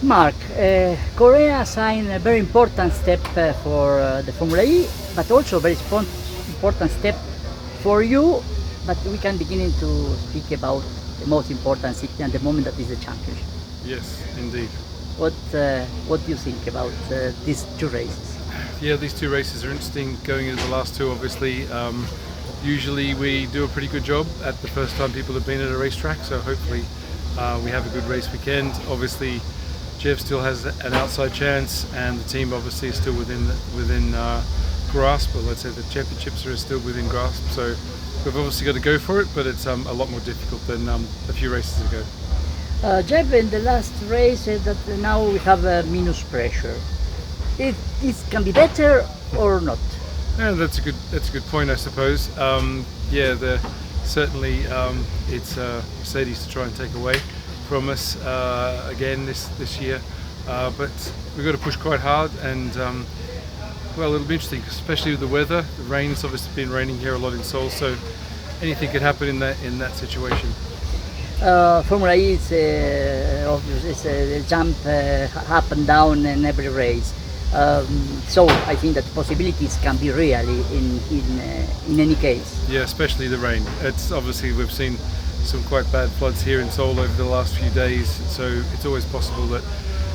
Mark, Korea signed a very important step for the Formula E, but also a very important step for you. But we can begin to speak about the most important city at the moment, that is the championship. Yes, indeed. What do you think about these two races? Yeah, these two races are interesting going into the last two, obviously. Usually we do a pretty good job at the first time people have been at a racetrack, so hopefully we have a good race weekend. Obviously Jeff still has an outside chance, and the team obviously is still within grasp, or let's say the championships are still within grasp, so we've obviously got to go for it, but it's a lot more difficult than a few races ago. Jeff, in the last race said that now we have a minus pressure. This can be better or not? Yeah, that's a good point, I suppose. Certainly it's Mercedes to try and take away from us again this year, but we've got to push quite hard, and well, it'll be interesting, especially with the weather. The rain's obviously been raining here a lot in Seoul, so anything could happen in that situation. Formula E is obviously it's a jump up and down in every race. So I think that possibilities can be really in any case. Yeah, especially the rain. It's obviously we've seen some quite bad floods here in Seoul over the last few days, so it's always possible that,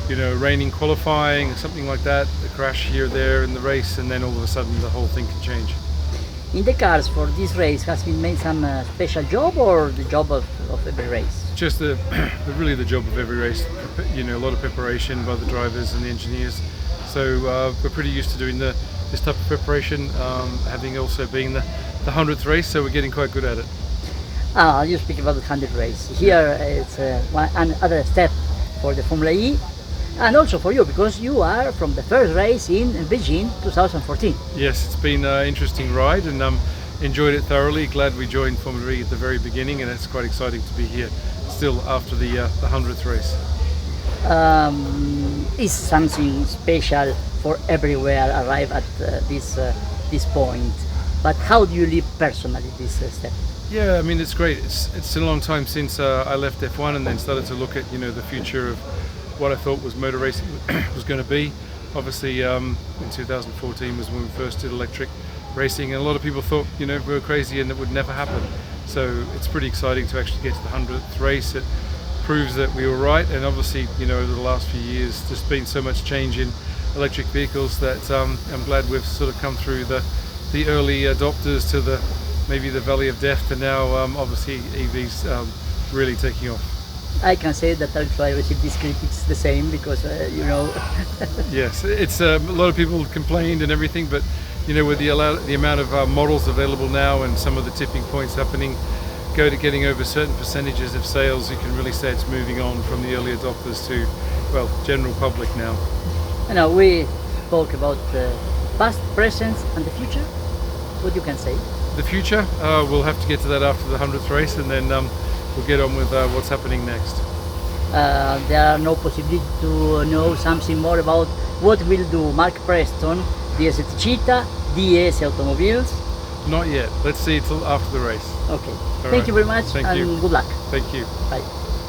you know, raining qualifying or something like that, a crash here or there in the race, and then all of a sudden the whole thing can change. In the cars for this race, has been made some special job, or the job of every race? Just really the job of every race. You know, a lot of preparation by the drivers and the engineers. So we're pretty used to doing this type of preparation, having also been the 100th race, so we're getting quite good at it. You speak about the 100th race. Here it's another step for the Formula E, and also for you, because you are from the first race in Beijing 2014. Yes, it's been an interesting ride, and enjoyed it thoroughly. Glad we joined Formula E at the very beginning, and it's quite exciting to be here still after the 100th race. Is something special for everywhere arrive at this point, but how do you live personally this step? Yeah, I mean, it's great. It's a long time since I left F1 and then started to look at, you know, the future of what I thought was motor racing was going to be. Obviously in 2014 was when we first did electric racing, and a lot of people thought, you know, we were crazy and it would never happen. So it's pretty exciting to actually get to the 100th race. It proves that we were right, and obviously, you know, over the last few years there's been so much change in electric vehicles that I'm glad we've sort of come through the early adopters to maybe the valley of death, to now obviously EVs really taking off. I can say that also I received these critics the same, because you know. Yes, it's a lot of people complained and everything, but you know, with the amount of models available now and some of the tipping points happening, getting over certain percentages of sales, you can really say it's moving on from the early adopters to, well, general public now. You know, we spoke about the past, present, and the future. What you can say? The future, we'll have to get to that after the 100th race, and then we'll get on with what's happening next. There are no possibility to know something more about what will do Mark Preston, DS Cheetah, DS Automobiles? Not yet. Let's see till after the race. Okay. All Thank right. you very much. Thank and you. Good luck. Thank you. Bye.